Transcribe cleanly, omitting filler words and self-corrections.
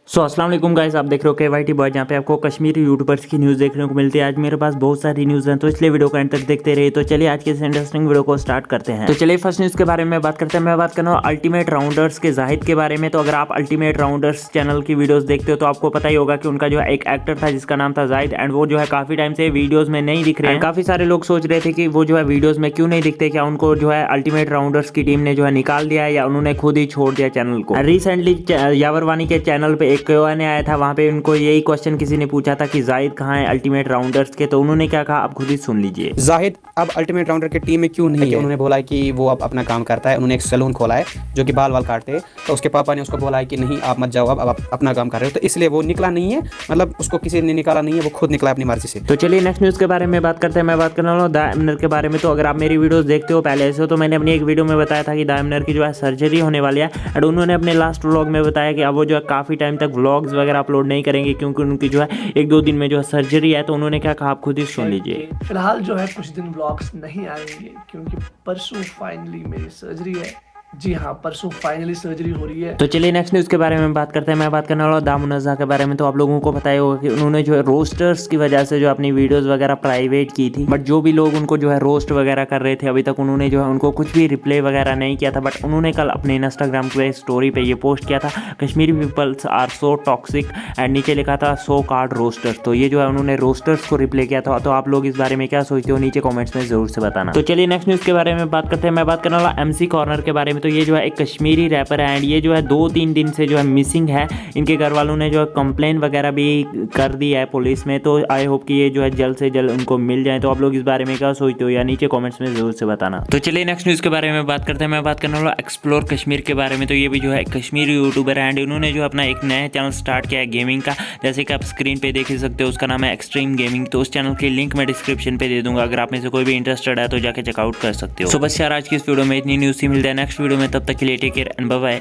अस्सलाम वालेकुम गाइस, आप देख रहे हो KYT बॉय, जहाँ पे आपको कश्मीरी यूट्यूबर्स की न्यूज़ देखने को मिलती है। आज मेरे पास बहुत सारी न्यूज़ हैं, तो इसलिए वीडियो को एंड तक देखते रहिए। तो चलिए आज के इस इंटरेस्टिंग वीडियो को स्टार्ट करते हैं। तो चलिए फर्स्ट न्यूज़ के बारे में बात करते हैं। मैं बात कर रहा हूँ अल्टीमेट राउंडर्स के जाहिद के बारे में। तो अगर आप अल्टीमेट राउंडर्स चैनल की वीडियोज़ देखते हो तो आपको पता ही होगा कि उनका जो है एक एक्टर था जिसका नाम था जाहिद, एंड वो जो है काफ़ी टाइम से वीडियोज़ में नहीं दिख रहे हैं। काफ़ी सारे लोग सोच रहे थे कि वो जो है वीडियोज़ में क्यों नहीं दिखते, क्या उनको जो है अल्टीमेट राउंडर्स की टीम ने जो है निकाल दिया है या उन्होंने खुद ही छोड़ दिया चैनल को। रिसेंटली यावर वानी के चैनल पर एक Q&A आया था, वहाँ पे उनको यही क्वेश्चन किसी ने पूछा था कि जाहिद कहाँ है अल्टीमेट राउंडर्स के, तो उन्होंने क्या कहा आप खुद ही सुन लीजिए। जाहिद अब अल्टीमेट राउंडर की टीम में क्यों नहीं है? उन्होंने बोला है कि वो अब अपना काम करता है। उन्होंने एक सैलून खोला है जो कि बाल काटते हैं, तो उसके पापा ने उसको बोला है कि नहीं आप मत जाओ, अब आप अपना काम कर रहे हो, तो इसलिए वो निकला नहीं है। मतलब उसको किसी ने निकाला नहीं है, वो खुद निकला अपनी मर्जी से। तो चलिए नेक्स्ट न्यूज़ के बारे में बात करते हैं। मैं बात करने वाला हूँ दाइमनर के बारे में। तो अगर आप मेरी वीडियोस देखते हो पहले से, तो मैंने अपनी एक वीडियो में बताया था कि दाइमनर की जो है सर्जरी होने वाली है, एंड उन्होंने अपने लास्ट व्लॉग में बताया कि अब वो जो है काफ़ी टाइम तक व्लॉग्स वगैरह अपलोड नहीं करेंगे क्योंकि उनकी जो है 1-2 दिन में जो है सर्जरी है। तो उन्होंने क्या कहा आप खुद ही सुन लीजिए। फिलहाल जो है कुछ दिन ब्लॉग्स नहीं आएंगे क्योंकि परसों फाइनली मेरी सर्जरी है। जी हाँ, परसों फाइनली सर्जरी हो रही है। तो चलिए नेक्स्ट न्यूज़ के बारे में बात करते हैं। मैं बात करने वाला हूँ दामुनज़्ज़ा के बारे में। तो आप लोगों को पता ही होगा कि उन्होंने जो है रोस्टर्स की वजह से जो अपनी वीडियोस वगैरह प्राइवेट की थी, बट जो भी लोग उनको जो है रोस्ट वगैरह कर रहे थे अभी तक उन्होंने जो है उनको कुछ भी रिप्लाई वगैरह नहीं किया था। बट उन्होंने कल अपने इंस्टाग्राम पे स्टोरी पे ये पोस्ट किया था, Kashmiri peoples are so toxic, and नीचे लिखा था सो कार्ड रोस्टर्स। तो ये जो है उन्होंने रोस्टर्स को रिप्लाई किया था। तो आप लोग इस बारे में क्या सोचते हो नीचे कॉमेंट्स में जरूर से बताना। तो चलिए नेक्स्ट न्यूज़ के बारे में बात करते हैं। मैं बात करने वाला MC कॉर्नर के बारे में। तो ये जो है एक कश्मीरी रैपर है, एंड ये जो है 2-3 दिन से जो है मिसिंग है। इनके घर वालों ने जो है कंप्लेन वगैरह भी कर दी है पुलिस में। तो आई होप कि ये जो है जल्द से जल्द उनको मिल जाए। तो आप लोग इस बारे में क्या सोचते हो या नीचे कमेंट्स में जरूर से बताना। तो चलिए नेक्स्ट न्यूज़ के बारे में बात करते हैं। मैं बात करने वाला एक्सप्लोर कश्मीर के बारे में। तो ये भी जो है कश्मीरी यूट्यूबर है, एंड इन्होंने जो अपना एक नया चैनल स्टार्ट किया है गेमिंग का, जैसे कि आप स्क्रीन पे देख ही सकते हो। उसका नाम है एक्सट्रीम गेमिंग। तो उस चैनल की लिंक मैं डिस्क्रिप्शन पे दे दूंगा, अगर आप में से कोई भी इंटरेस्टेड है तो जाके चेकआउट कर सकते हो। सो बस यार आज की इस वीडियो में इतनी न्यूज़ ही मिलता है नेक्स्ट वीडियो में, तब तक के लिए take care and bye bye.